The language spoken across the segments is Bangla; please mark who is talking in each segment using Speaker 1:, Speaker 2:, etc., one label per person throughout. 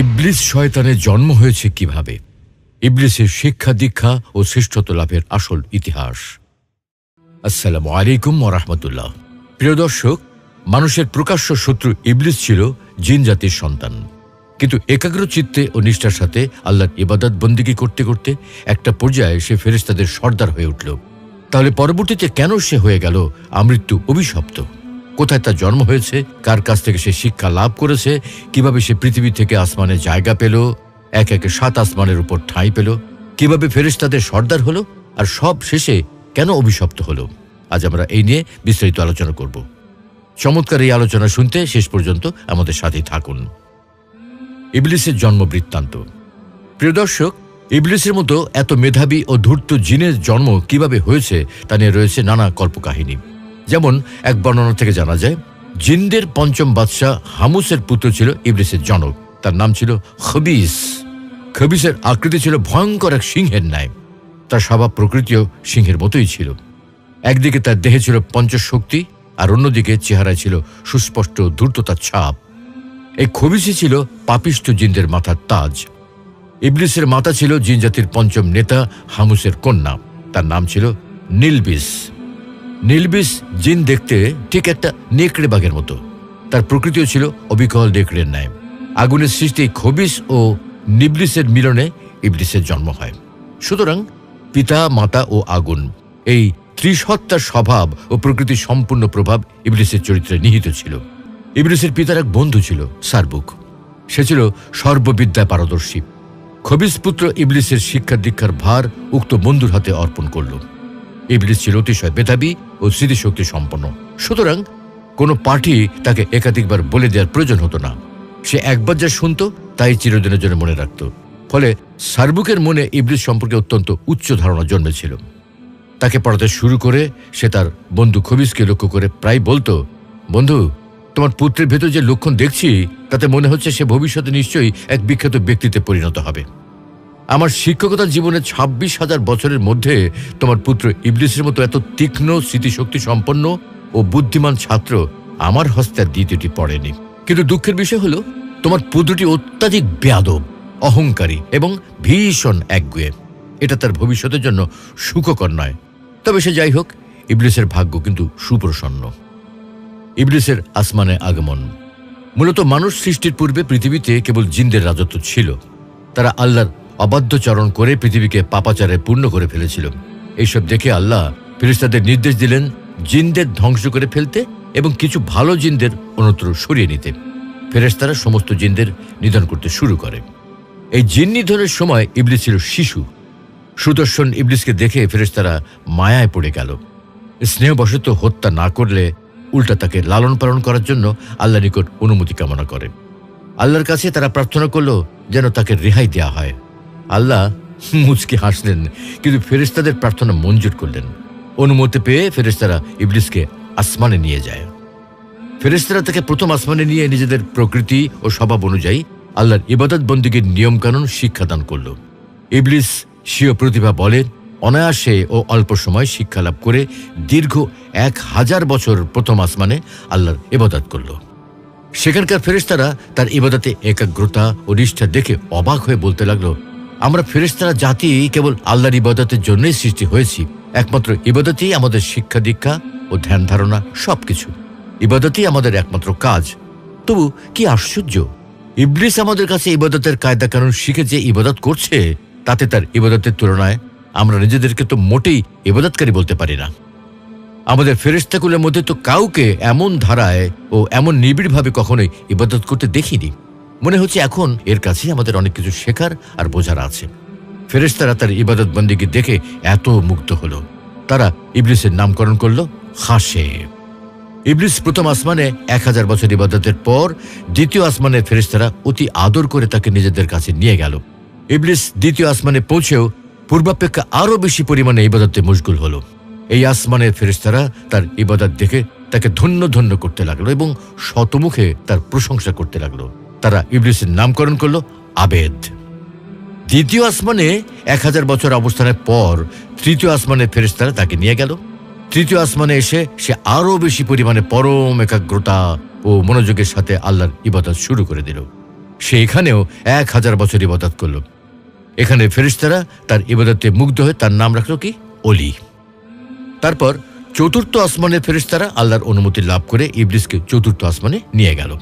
Speaker 1: ইবলিস শয়তানের জন্ম হয়েছে কিভাবে, ইবলিসের শিক্ষা দীক্ষা ও শ্রেষ্ঠত্ব লাভের আসল ইতিহাস। আসসালামু আলাইকুম ওয়া রাহমাতুল্লাহ। প্রিয় দর্শক, মানুষের প্রকাশ্য শত্রু ইবলিস ছিল জিন জাতির সন্তান, কিন্তু একাগ্র চিত্তে ও নিষ্ঠার সাথে আল্লাহর ইবাদত বন্দেগী করতে করতে একটা পর্যায়ে সে ফেরেশতাদের সর্দার হয়ে উঠল। তাহলে পরবর্তীতে কেন সে হয়ে গেল আমৃত্যু অভিশপ্ত? কোথায় তার জন্ম হয়েছে, কার কাছ থেকে সে শিক্ষা লাভ করেছে, কিভাবে সে পৃথিবী থেকে আসমানে জায়গা পেল, এক একে 7 আসমানের উপর ঠাঁই পেল, কিভাবে ফেরেশতাদের সর্দার হলো, আর সব শেষে কেন অভিশপ্ত হলো? আজ আমরা এই নিয়ে বিস্তারিত আলোচনা করব। চমৎকার এই আলোচনা শুনতে শেষ পর্যন্ত আমাদের সাথেই থাকুন। ইবলিসের জন্ম বৃত্তান্ত। প্রিয় দর্শক, ইবলিসের মতো এত মেধাবী ও ধূর্ত জিনের জন্ম কিভাবে হয়েছে তা নিয়ে রয়েছে নানা কল্পকাহিনী। যেমন এক বর্ণনা থেকে জানা যায়, জিনদের পঞ্চম বাদশাহ হামুসের পুত্র ছিল ইবলিসের জনক। তার নাম ছিল খবিস। খবিসের আকৃতি ছিল ভয়ঙ্কর এক সিংহের ন্যায়। তার স্বভাব প্রকৃতিও সিংহের মতোই ছিল। একদিকে তার দেহে ছিল পঞ্চশক্তি, আর অন্যদিকে চেহারায় ছিল সুস্পষ্ট ধূর্ততার ছাপ। এই খবিসই ছিল পাপিষ্ঠ জিনদের মাথার তাজ। ইবলিসের মাতা ছিল জিন জাতির পঞ্চম নেতা হামুসের কন্যা। তার নাম ছিল নিলবিস। নিলবিস জিন দেখতে ঠিক একটা নেকড়ে বাঘের মতো। তার প্রকৃতিও ছিল অবিকল নেকড়ের ন্যায়। আগুনের সৃষ্টি খবিস ও নিবলিসের মিলনে ইবলিসের জন্ম হয়। সুতরাং পিতা, মাতা ও আগুন, এই ত্রিসত্তার স্বভাব ও প্রকৃতির সম্পূর্ণ প্রভাব ইবলিসের চরিত্রে নিহিত ছিল। ইবলিসের পিতার এক বন্ধু ছিল সারবুক। সে ছিল সর্ববিদ্যায় পারদর্শী। খবিস পুত্র ইবলিসের শিক্ষা দীক্ষার ভার উক্ত বন্ধুর হাতে অর্পণ করল। ইবলিস ছিল অতিশয় মেধাবী ও স্মৃতিশক্তি সম্পন্ন। সুতরাং কোনো পাঠই তাকে একাধিকবার বলে দেওয়ার প্রয়োজন হতো না। সে একবার যা শুনত তাই চিরদিনের জন্য মনে রাখত। ফলে সারবুকের মনে ইবলিস সম্পর্কে অত্যন্ত উচ্চ ধারণা জন্মেছিল। তাকে পড়াতে শুরু করে সে তার বন্ধু খবিসকে লক্ষ্য করে প্রায় বলতো, বন্ধু, তোমার পুত্রের ভেতর যে লক্ষণ দেখছি তাতে মনে হচ্ছে সে ভবিষ্যতে নিশ্চয়ই এক বিখ্যাত ব্যক্তিতে পরিণত হবে। আমার শিক্ষকতা জীবনের 26,000 বছরের মধ্যে তোমার পুত্র ইবলিসের মতো এত তীক্ষ্ণ স্মৃতিশক্তি সম্পন্ন ও বুদ্ধিমান ছাত্র আমার হস্তে আর দ্বিতীয়টি পড়েনি। কিন্তু দুঃখের বিষয় হলো, তোমার পুত্রটি অত্যাধিক বেয়াদব, অহংকারী এবং ভীষণ একগুঁয়ে। এটা তার ভবিষ্যতের জন্য সুখকর নয়। তবে সে যাই হোক, ইবলিসের ভাগ্য কিন্তু সুপ্রসন্ন। ইবলিসের আসমানে আগমন। মূলত মানুষ সৃষ্টির পূর্বে পৃথিবীতে কেবল জিনদের রাজত্ব ছিল। তারা আল্লাহর অবাধ্যচরণ করে পৃথিবীকে পাপাচারে পূর্ণ করে ফেলেছিল। এইসব দেখে আল্লাহ ফেরেশতাদের নির্দেশ দিলেন জিনদের ধ্বংস করে ফেলতে এবং কিছু ভালো জিনদের অন্যত্র সরিয়ে নিতে। ফেরেশতারা সমস্ত জিনদের নিধন করতে শুরু করে। এই জিন নিধনের সময় ইবলিস ছিল শিশু। সুদর্শন ইবলিসকে দেখে ফেরেশতারা মায়ায় পড়ে গেল। স্নেহবশত হত্যা না করলে উল্টা তাকে লালন পালন করার জন্য আল্লাহর নিকট অনুমতি কামনা করে। আল্লাহর কাছে তারা প্রার্থনা করল যেন তাকে রেহাই দেয়া হয়। আল্লাহ মুচকি হাসলেন, কিন্তু ফেরেশতাদের প্রার্থনা মঞ্জুর করলেন। অনুমতি পেয়ে ফেরেশতারা ইবলিসকে আসমানে নিয়ে যায়। ফেরেশতারা তাকে প্রথম আসমানে নিয়ে নিজেদের প্রকৃতি ও স্বভাব অনুযায়ী আল্লাহর ইবাদত বন্দেগীর নিয়মকানুন শিক্ষাদান করল। ইবলিস স্বীয় প্রতিভা বলে অনায়াসে ও অল্প সময় শিক্ষা লাভ করে দীর্ঘ 1000 বছর প্রথম আসমানে আল্লাহর ইবাদত করল। সেখানকার ফেরেশতারা তার ইবাদতে একাগ্রতা ও নিষ্ঠা দেখে অবাক হয়ে বলতে লাগলো, আমরা ফেরেশতারা জাতি কেবল আল্লাহর ইবাদতের জন্যই সৃষ্টি হয়েছি। একমাত্র ইবাদতই আমাদের শিক্ষা দীক্ষা ও ধ্যান ধারণা সবকিছু। ইবাদতই আমাদের একমাত্র কাজ। তবু কি আশ্চর্য, ইবলিস আমাদের কাছে ইবাদতের কায়দা কানুন শিখে যে ইবাদত করছে, তাতে তার ইবাদতের তুলনায় আমরা নিজেদেরকে তো মোটেই ইবাদতকারী বলতে পারি না। আমাদের ফেরেশতাকুলের মধ্যে তো কাউকে এমন ধারায় ও এমন নিবিড়ভাবে কখনোই ইবাদত করতে দেখিনি। মনে হচ্ছে এখন এর কাছে আমাদের অনেক কিছু শেখার আর বোঝার আছে। ফেরেশতারা তার ইবাদত বন্দেগী দেখে এত মুগ্ধ হলো, তারা ইবলিসের নামকরণ করল খাসে। ইবলিস প্রথম আসমানে 1000 বছর ইবাদতের পর দ্বিতীয় আসমানের ফেরেশতারা অতি আদর করে তাকে নিজেদের কাছে নিয়ে গেল। ইবলিস দ্বিতীয় আসমানে পৌঁছেও পূর্বাপেক্ষা আরও বেশি পরিমাণে ইবাদতে মশগুল হলো। এই আসমানের ফেরেশতারা তার ইবাদত দেখে তাকে ধন্য ধন্য করতে লাগলো এবং শতমুখে তার প্রশংসা করতে লাগলো। তারা ইবলিসের নামকরণ করল আবেদ। দ্বিতীয় আসমানে 1000 বছর অবস্থানের পর তৃতীয় আসমানের ফেরেশতারা তাকে নিয়ে গেল। তৃতীয় আসমানে এসে সে আরও বেশি পরিমাণে পরম একাগ্রতা ও মনোযোগের সাথে আল্লাহর ইবাদত শুরু করে দিল। সে এখানেও 1000 বছর ইবাদত করল। এখানে ফেরেশতারা তার ইবাদতে মুগ্ধ হয়ে তার নাম রাখল কি? অলি। তারপর চতুর্থ আসমানের ফেরেশতারা আল্লাহর অনুমতি লাভ করে ইবলিসকে চতুর্থ আসমানে নিয়ে গেল।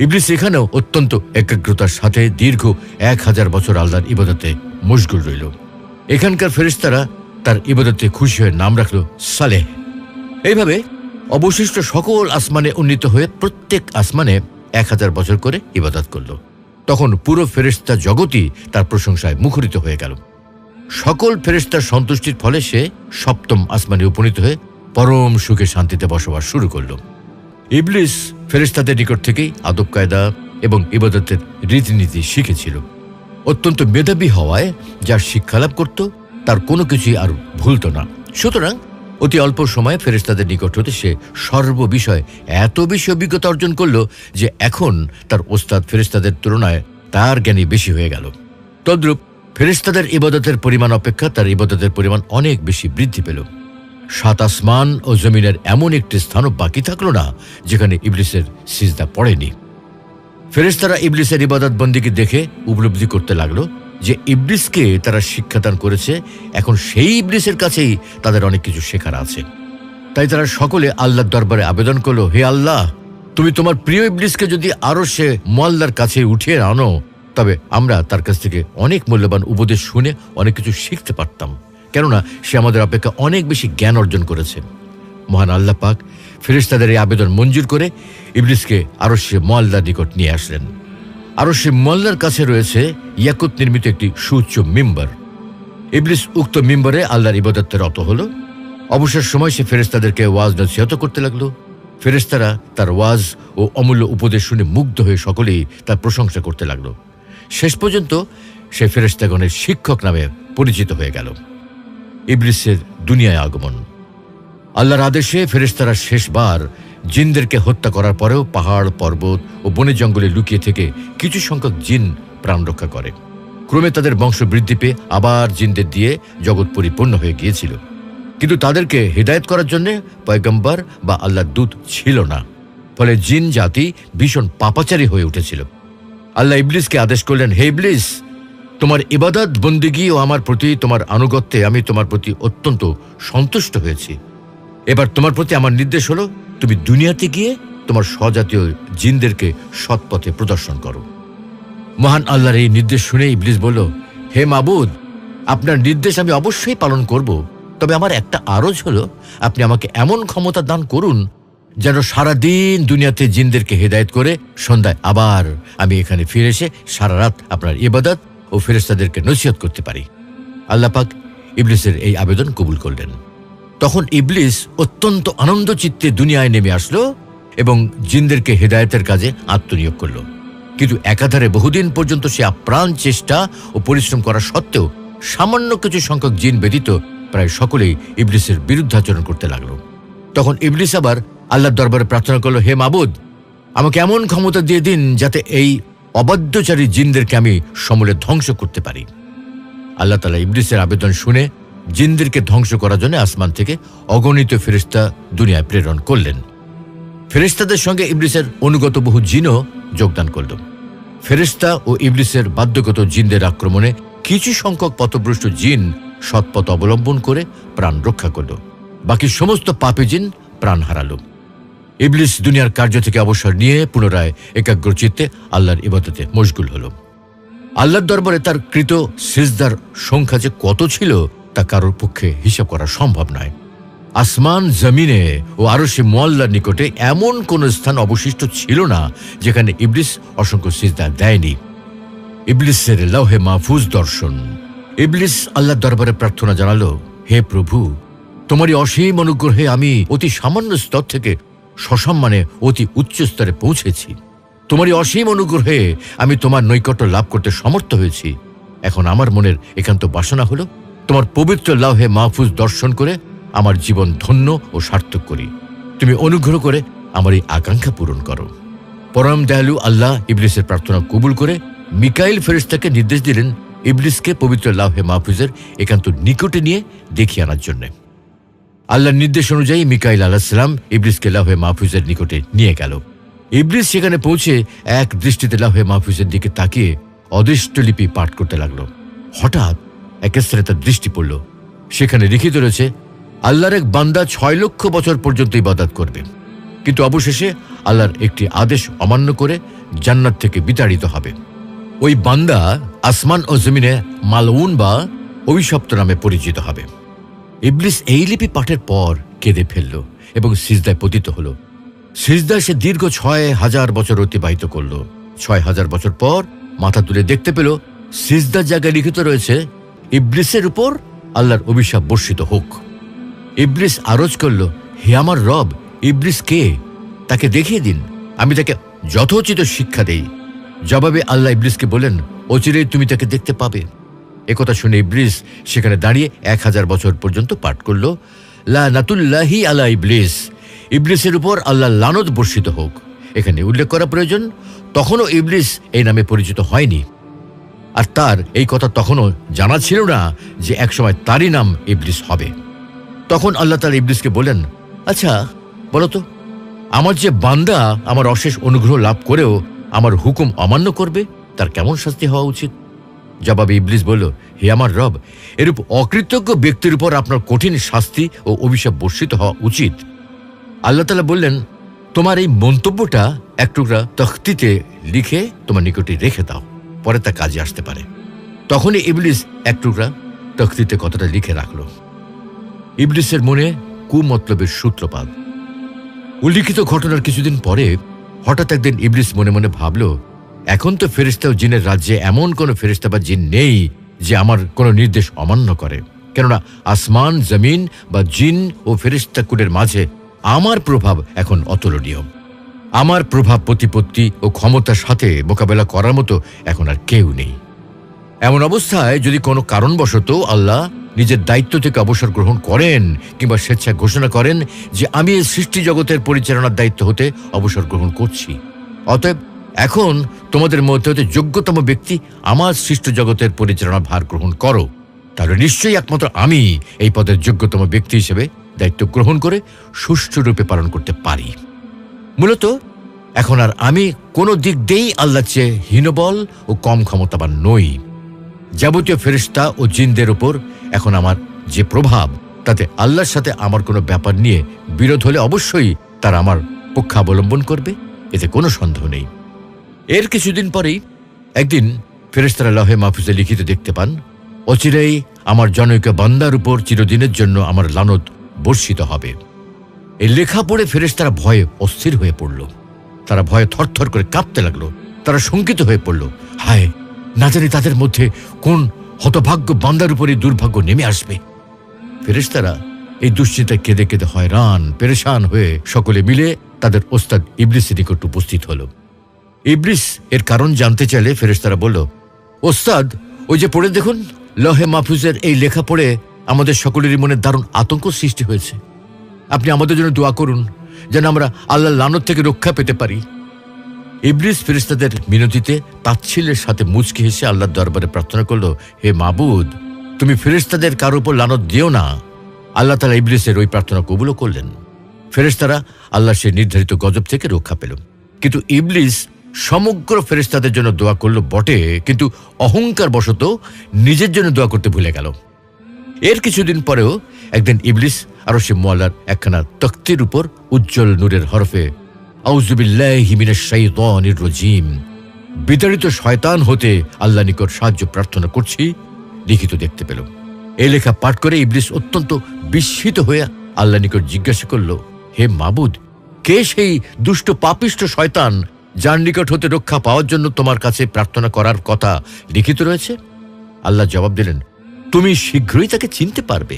Speaker 1: ইবলিস এখানেও অত্যন্ত একাগ্রতার সাথে দীর্ঘ 1000 বছর আল্লাহর ইবাদতে মশগুল রইল। এখানকার ফেরেশতারা তার ইবাদতে খুশি হয়ে নাম রাখল সালেহ। এইভাবে অবশিষ্ট সকল আসমানে উন্নীত হয়ে প্রত্যেক আসমানে 1000 বছর করে ইবাদত করল। তখন পুরো ফেরেশতা জগৎই তার প্রশংসায় মুখরিত হয়ে গেল। সকল ফেরেশতার সন্তুষ্টির ফলে সে সপ্তম আসমানে উপনীত হয়ে পরম সুখে শান্তিতে বসবাস শুরু করল। ইবলিস ফেরেশতাদের নিকট থেকেই আদব কায়দা এবং ইবাদতের রীতিনীতি শিখেছিল। অত্যন্ত মেধাবী হওয়ায় যার শিক্ষালাভ করত তার কোনো কিছুই আর ভুলত না। সুতরাং অতি অল্প সময়ে ফেরেশতাদের নিকট হতে সে সর্ববিষয়ে এত বেশি অভিজ্ঞতা অর্জন করল যে এখন তার ওস্তাদ ফেরেশতাদের তুলনায় তার জ্ঞানী বেশি হয়ে গেল। তদ্রূপ ফেরেশতাদের ইবাদতের পরিমাণ অপেক্ষা তার ইবাদতের পরিমাণ অনেক বেশি বৃদ্ধি পেল। 7 আসমান ও জমিনের এমন একটি স্থানও বাকি থাকল না যেখানে ইবলিসের সিজদা পড়েনি। ফেরেশতারা ইবলিসের ইবাদত বন্দিকে দেখে উপলব্ধি করতে লাগলো যে ইবলিসকে তারা শিক্ষাদান করেছে, এখন সেই ইবলিসের কাছেই তাদের অনেক কিছু শেখার আছে। তাই তারা সকলে আল্লাহর দরবারে আবেদন করল, হে আল্লাহ, তুমি তোমার প্রিয় ইবলিসকে যদি আরো সে মুআল্লার কাছে উঠিয়ে আনো তবে আমরা তার কাছ থেকে অনেক মূল্যবান উপদেশ শুনে অনেক কিছু শিখতে পারতাম, কেননা সে আমাদের অপেক্ষা অনেক বেশি জ্ঞান অর্জন করেছে। মহান আল্লাহ পাক ফেরেশতাদের এই আবেদন মঞ্জুর করে ইবলিসকে আরশে মুআল্লার নিকট নিয়ে আসলেন। আরশে মুআল্লার কাছে রয়েছে ইয়াকুত নির্মিত একটি সুউচ্চ মিম্বর। ইবলিস উক্ত মিম্বরে আল্লাহর ইবাদতে রত হল। অবসর সময় সে ফেরেশতাদেরকে ওয়াজ নসিহত করতে লাগলো। ফেরেশতারা তার ওয়াজ ও অমূল্য উপদেশ শুনে মুগ্ধ হয়ে সকলেই তার প্রশংসা করতে লাগলো। শেষ পর্যন্ত সে ফেরেশতাগণের শিক্ষক নামে পরিচিত হয়ে গেল। ইবলিসের দুনিয়ায় আগমন। আল্লাহর আদেশে ফেরেশতারা শেষবার জিনদেরকে হত্যা করার পরেও পাহাড়, পর্বত ও বনে জঙ্গলে লুকিয়ে থেকে কিছু সংখ্যক জিন প্রাণ রক্ষা করে। ক্রমে তাদের বংশ বৃদ্ধি পেয়ে আবার জিনদের দিয়ে জগৎ পরিপূর্ণ হয়ে গিয়েছিল, কিন্তু তাদেরকে হিদায়াত করার জন্য পয়গম্বর বা আল্লাহর দূত ছিল না। ফলে জিন জাতি ভীষণ পাপাচারী হয়ে উঠেছিল। আল্লাহ ইবলিসকে আদেশ করলেন, হে ইবলিস, তোমার ইবাদত বন্দেগী ও আমার প্রতি তোমার আনুগত্যে আমি তোমার প্রতি অত্যন্ত সন্তুষ্ট হয়েছি। এবার তোমার প্রতি আমার নির্দেশ হলো, তুমি দুনিয়াতে গিয়ে তোমার স্বজাতীয় জিনদেরকে সৎপথে প্রদর্শন করো। মহান আল্লাহর এই নির্দেশ শুনে ইবলিস বলল, হে মাবুদ, আপনার নির্দেশ আমি অবশ্যই পালন করব, তবে আমার একটা আরজ হলো, আপনি আমাকে এমন ক্ষমতা দান করুন যেন সারাদিন দুনিয়াতে জিনদেরকে হেদায়েত করে সন্ধ্যায় আবার আমি এখানে ফিরে এসে সারা রাত আপনার ইবাদত ও ফেরেশতাদেরকে নসিহত করতে পারি। আল্লাহ পাক ইবলিসের এই আবেদন কবুল করলেন। তখন ইবলিস অত্যন্ত আনন্দ চিত্তে দুনিয়ায় নেমে আসলো এবং জিনদেরকে হেদায়েতের কাজে আত্মনিয়োগ করল। কিন্তু একাধারে বহুদিন পর্যন্ত সে আপ্রাণ চেষ্টা ও পরিশ্রম করা সত্ত্বেও সামান্য কিছু সংখ্যক জিন ব্যতীত প্রায় সকলেই ইবলিসের বিরুদ্ধাচরণ করতে লাগলো। তখন ইবলিস আবার আল্লাহর দরবারে প্রার্থনা করল, হে মাবুদ, আমাকে এমন ক্ষমতা দিয়ে দিন যাতে এই অবাধ্যচারী জিনদেরকে আমি সমূলে ধ্বংস করতে পারি। আল্লাহ তাআলা ইবলিসের আবেদন শুনে জিনদেরকে ধ্বংস করার জন্য আসমান থেকে অগণিত ফেরেশতা দুনিয়ায় প্রেরণ করলেন। ফেরেশতাদের সঙ্গে ইবলিসের অনুগত বহু জিনও যোগদান করল। ফেরেশতা ও ইবলিসের বাধ্যগত জিনদের আক্রমণে কিছু সংখ্যক পথভ্রষ্ট জিন সৎপথ অবলম্বন করে প্রাণ রক্ষা করল, বাকি সমস্ত পাপী জিন প্রাণ হারালো। ইবলিস দুনিয়ার কার্য থেকে অবসর নিয়ে পুনরায় একাগ্র চিত্তে আল্লাহর ইবাদতে মশগুল হল। আল্লাহর দরবারে তার কৃত সিজদার সংখ্যা যে কত ছিল তা কারোর পক্ষে হিসাব করা সম্ভব নয়। আসমান, জমিনে ও আরশে মুআল্লার নিকটে এমন কোন স্থান অবশিষ্ট ছিল না যেখানে ইবলিস অসংখ্য সিজদা দেয়নি। ইবলিসের লৌহে মাহফুজ দর্শন। ইবলিস আল্লাহর দরবারে প্রার্থনা জানালো, হে প্রভু, তোমারই অসীম অনুগ্রহে আমি অতি সামান্য স্তর থেকে সসম্মানে অতি উচ্চ স্তরে পৌঁছেছি। তোমারই অসীম অনুগ্রহে আমি তোমার নৈকট্য লাভ করতে সমর্থ হয়েছি। এখন আমার মনের একান্ত বাসনা হলো তোমার পবিত্র লৌহে মাহফুজ দর্শন করে আমার জীবন ধন্য ও সার্থক করি। তুমি অনুগ্রহ করে আমার এই আকাঙ্ক্ষা পূরণ করো। পরম দয়ালু আল্লাহ ইবলিসের প্রার্থনা কবুল করে মিকাইল ফেরেশতাকে নির্দেশ দিলেন ইবলিসকে পবিত্র লৌহে মাহফুজের একান্ত নিকটে নিয়ে দেখিয়ে আনার জন্য। আল্লাহর নির্দেশ অনুযায়ী মিকাইল আলাইহিস সালাম ইবলিসকে লৌহে মাহফুজের নিকটে নিয়ে গেল। ইবলিস সেখানে পৌঁছে এক দৃষ্টিতে লাহে মাহফুজের দিকে তাকিয়ে অদৃষ্টলিপি পাঠ করতে লাগলো। হঠাৎ এক স্থানে তার দৃষ্টি পড়ল। সেখানে লিখিত রয়েছে, আল্লাহর এক বান্দা 6 লক্ষ বছর পর্যন্ত ইবাদত করবে, কিন্তু অবশেষে আল্লাহর একটি আদেশ অমান্য করে জান্নাত থেকে বিতাড়িত হবে। ওই বান্দা আসমান ও জমিনে মালউন বা অভিশপ্ত নামে পরিচিত হবে। ইবলিস এই লিপি পাঠের পর কেঁদে ফেলল এবং সিজদায় পতিত হল। সিজদায় সে দীর্ঘ 6000 বছর অতিবাহিত করল। 6000 বছর পর মাথা তুলে দেখতে পেল সিজদার জায়গায় লিখিত রয়েছে, ইবলিসের উপর আল্লাহর অভিশাপ বর্ষিত হোক। ইবলিস আরজ করল, হে আমার রব, ইবলিস কে? তাকে দেখিয়ে দিন, আমি তাকে যথোচিত শিক্ষা দেই। জবাবে আল্লাহ ইবলিসকে বলেন, অচিরেই তুমি তাকে দেখতে পাবে। একথা শুনে ইবলিস সেখানে দাঁড়িয়ে 1000 বছর পর্যন্ত পাঠ করল, লানাতুল্লাহি আলা ইবলিস, ইবলিসের উপর আল্লাহ লানত বর্ষিত হোক। এখানে উল্লেখ করা প্রয়োজন, তখনও ইবলিস এই নামে পরিচিত হয়নি, আর তার এই কথা তখনও জানা ছিল না যে একসময় তারই নাম ইবলিস হবে। তখন আল্লাহ তাআলা ইবলিসকে বলেন, আচ্ছা বলতো, আমার যে বান্দা আমার অশেষ অনুগ্রহ লাভ করেও আমার হুকুম অমান্য করবে, তার কেমন শাস্তি হওয়া উচিত? জবাবে ইবলিস বলল, হে আমার রব, এরূপ অকৃতজ্ঞ ব্যক্তির উপর আপনার কঠিন শাস্তি ও অভিশাপ বর্ষিত হওয়া উচিত। আল্লাহ তাআলা বললেন, তোমার এই মন্তব্যটা এক টুকরা তখতিতে লিখে তোমার নিকটে রেখে দাও, পরে তা কাজে আসতে পারে। তখনই ইবলিস এক টুকরা তখতিতে কথাটা লিখে রাখল। ইবলিসের মনে কুমতলবের সূত্রপাত। উল্লিখিত ঘটনার কিছুদিন পরে হঠাৎ একদিন ইবলিস মনে মনে ভাবল, এখন তো ফেরেশতা ও জিনের রাজ্যে এমন কোনো ফেরেশতা বা জিন নেই যে আমার কোনো নির্দেশ অমান্য করে, কেননা আসমান, জমিন বা জিন ও ফেরেশতা কুলের মাঝে আমার প্রভাব এখন অতুলনীয়। আমার প্রভাব, প্রতিপত্তি ও ক্ষমতার সাথে মোকাবেলা করার মতো এখন আর কেউ নেই। এমন অবস্থায় যদি কোনো কারণবশত আল্লাহ নিজের দায়িত্ব থেকে অবসর গ্রহণ করেন কিংবা স্বেচ্ছায় ঘোষণা করেন যে আমি এই সৃষ্টি জগতের পরিচালনার দায়িত্ব হতে অবসর গ্রহণ করছি, অতএব এখন তোমাদের মধ্যে হতে যোগ্যতম ব্যক্তি আমার সৃষ্ট জগতের পরিচালনা ভার গ্রহণ করো, তাহলে নিশ্চয়ই একমাত্র আমি এই পদের যোগ্যতম ব্যক্তি হিসেবে দায়িত্ব গ্রহণ করে সুষ্ঠুরূপে পালন করতে পারি। মূলত এখন আর আমি কোনো দিক দিয়েই আল্লাহর চেয়ে হীনবল ও কম ক্ষমতাবান নই। যাবতীয় ফেরেশতা ও জিনদের উপর এখন আমার যে প্রভাব, তাতে আল্লাহর সাথে আমার কোনো ব্যাপার নিয়ে বিরোধ হলে অবশ্যই তারা আমার পক্ষাবলম্বন করবে, এতে কোনো সন্দেহ নেই। এর কিছুদিন পরেই একদিন ফেরেশতারা লহে মাহফুজে লিখিত দেখতে পান, অচিরেই আমার জনৈক বান্দার উপর চিরদিনের জন্য আমার লানত বর্ষিত হবে। এই লেখা পড়ে ফেরেশতারা ভয়ে অস্থির হয়ে পড়ল। তারা ভয়ে থরথর করে কাঁপতে লাগলো। তারা শঙ্কিত হয়ে পড়ল, হায়, না জানি তাদের মধ্যে কোন হতভাগ্য বান্দার উপরই দুর্ভাগ্য নেমে আসবে। ফেরেশতারা এই দুশ্চিন্তায় কেঁদে কেঁদে হয়রান পেরেশান হয়ে সকলে মিলে তাদের ওস্তাদ ইবলিসের নিকট উপস্থিত হল। ইবলিস এর কারণ জানতে চাইলে ফেরেশতারা বলল, ওস্তাদ, ওই যে পড়ে দেখুন, লহে মাহফুজের এই লেখা পড়ে আমাদের সকলেরই মনে দারুণ আতঙ্ক সৃষ্টি হয়েছে। আপনি আমাদের জন্য দোয়া করুন যেন আমরা আল্লাহর লানত থেকে রক্ষা পেতে পারি। ইবলিস ফেরেশতাদের মিনতিতে তাচ্ছিল্যের সাথে মুচকি হেসে আল্লাহর দরবারে প্রার্থনা করল, হে মাবুদ, তুমি ফেরেশতাদের কারো উপর লানত দিও না। আল্লাহ তাআলা ইবলিসের ওই প্রার্থনা কবুল করলেন। ফেরেশতারা আল্লাহর সেই নির্ধারিত গজব থেকে রক্ষা পেল। কিন্তু ইবলিস সমগ্র ফেরেশতাদের জন্য দোয়া করল বটে, কিন্তু অহংকার বশত নিজের জন্য দোয়া করতে ভুলে গেল। এর কিছুদিন পরেও একদিন ইবলিস আরশে মুআল্লার একখানা তখতির উপর উজ্জ্বল নূরের হরফে আউযু বিল্লাহি মিনাশ শাইতানির রাজীম, বিতাড়িত শয়তান হতে আল্লাহ নিকট সাহায্য প্রার্থনা করছি লিখিত দেখতে পেল। এই লেখা পাঠ করে ইবলিস অত্যন্ত বিস্মিত হয়ে আল্লাহ নিকট জিজ্ঞাসা করল, হে মাবুদ, কে সেই দুষ্ট পাপিষ্ট শয়তান যার নিকট হতে রক্ষা পাওয়ার জন্য তোমার কাছে প্রার্থনা করার কথা লিখিত রয়েছে? আল্লাহ জবাব দিলেন, তুমি শীঘ্রই তাকে চিনতে পারবে।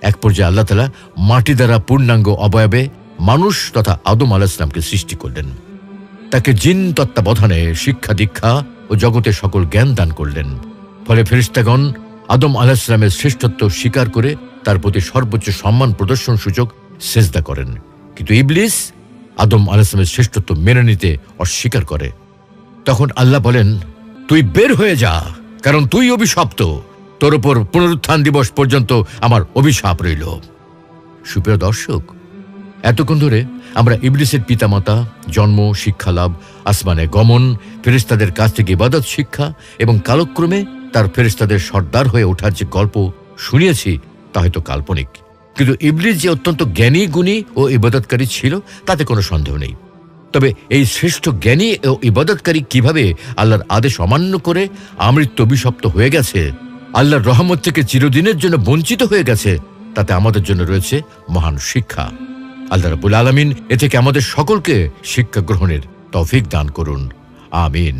Speaker 1: এক পর্যায়ে আল্লাহ তাআলা মাটি দ্বারা পূর্ণাঙ্গ অবয়বে মানুষ তথা আদম আলাইহিস সালামকে সৃষ্টি করলেন। তাকে জিন তত্ত্বাবধানে শিক্ষা দীক্ষা ও জগতে সকল জ্ঞান দান করলেন। ফলে ফেরেশতাগণ আদম আলাইহিস সালামের শ্রেষ্ঠত্ব স্বীকার করে তার প্রতি সর্বোচ্চ সম্মান প্রদর্শন সূচক সেজদা করেন। কিন্তু ইবলিস আদম আলাইহিস সালামের শ্রেষ্ঠত্ব মেনে নিতে অস্বীকার করে। তখন আল্লাহ বলেন, তুই বের হয়ে যা, কারণ তুই অভিশপ্ত, তোর উপর পুনরুত্থান দিবস পর্যন্ত আমার অভিশাপ রইল। সুপ্রিয় দর্শক, এতক্ষণ ধরে আমরা ইবলিসের পিতামাতা, জন্ম, শিক্ষালাভ, আসমানে গমন, ফেরেশতাদের কাছ থেকে ইবাদত শিক্ষা এবং কালক্রমে তার ফেরেশতাদের সর্দার হয়ে ওঠার যে গল্প শুনিয়েছি তা হয়তো কাল্পনিক, কিন্তু ইবলিস যে অত্যন্ত জ্ঞানী, গুণী ও ইবাদতকারী ছিল তাতে কোনো সন্দেহ নেই। তবে এই শ্রেষ্ঠ জ্ঞানী ও ইবাদতকারী কিভাবে আল্লাহর আদেশ অমান্য করে আমৃত্যু অভিশপ্ত হয়ে গেছে, আল্লাহর রহমত থেকে চিরদিনের জন্য বঞ্চিত হয়ে গেছে, তাতে আমাদের জন্য রয়েছে মহান শিক্ষা। আল্লাহ রাব্বুল আলামিন এ থেকে আমাদের সকলকে শিক্ষা গ্রহণের তৌফিক দান করুন। আমিন।